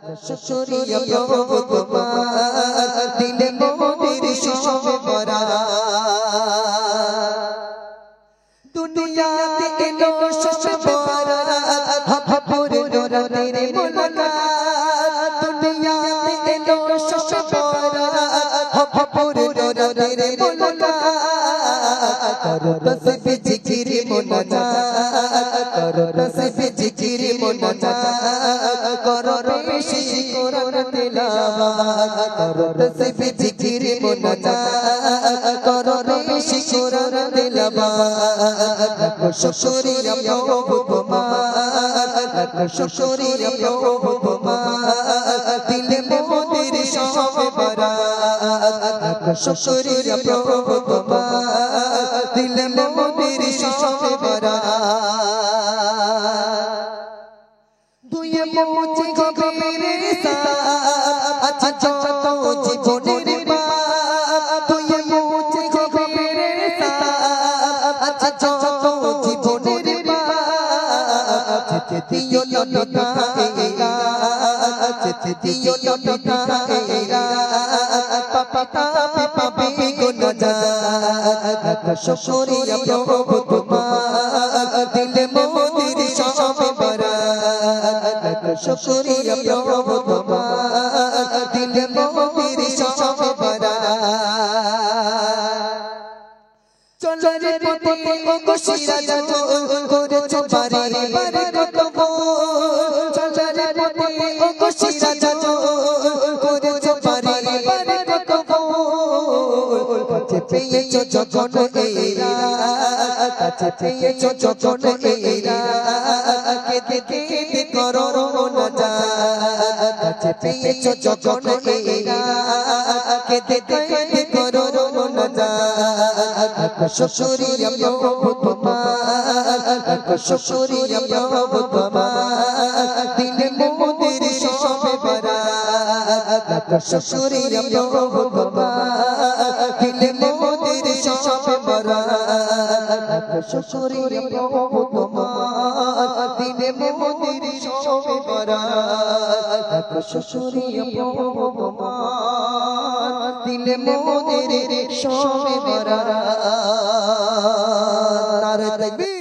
শ্বশুরিয়া প্রভু তোমার দিলে মোদের সবে ভরা দুনিয়াতে এলো সবে ভরা হাফপুর নূরের মুলাকাত দুনিয়াতে এলো সবে ভরা হাফপুর নূরের মুলাকাত করো তসবিহ জিকির মুনাজাত করো তসবিহ জিকির মুনাজাত করো বেশি কোরআন তিলাওয়াত করো তসবিহ জিকির মুনাজাত করো বেশি কোরআন তিলাওয়াত শ্বশুরিয়া প্রভু তোমার শ্বশুরিয়া প্রভু তোমার দিলে মোদের সবে ভরা শ্বশুরিয়া প্রভু তোমার দিলে মোদের সবে ভরা দুয়ে মুচি গভীর সাথ আচ্ছা যত জীবনের পাপ দুয়ে মুচি গভীর সাথ আচ্ছা যত জীবনের পাপ যেতে দিও লতা এরা যেতে দিও লতা এরা পাপা পাপি গুনাহগার শ্বশুরিয়া প্রভু তোমার দিলে মোদের সবে ভরা শ্বশুরিয়া প্রভু তোমার দিলে মোদের সবে ভরা চলার পথে ও কশিরা যাও করেছো বারে বারে কত ভুল চলার পথে ও কশিরা যাও করেছো বারে বারে কত ভুল কাছে পেয়েছো যখন এরা কাছে পেয়েছো যখন এরা কেঁদে কেঁদে করো মুনাজাত কাছে পেয়েছো যখন এরা কেঁদে কেঁদে করো মুনাজাত শ্বশুরিয়া প্রভু তোমার শ্বশুরিয়া প্রভু তোমার দিলে মোদের সবে ভরা শ্বশুরিয়া প্রভু তোমার দিলে মোদের সবে ভরা শ্বশুরিয়া প্রভু তোমার দিলে মোদের সবে ভরা শ্বশুরিয়া প্রভু তোমার দিলে মোদের সবে ভরা নারে তাকবীর।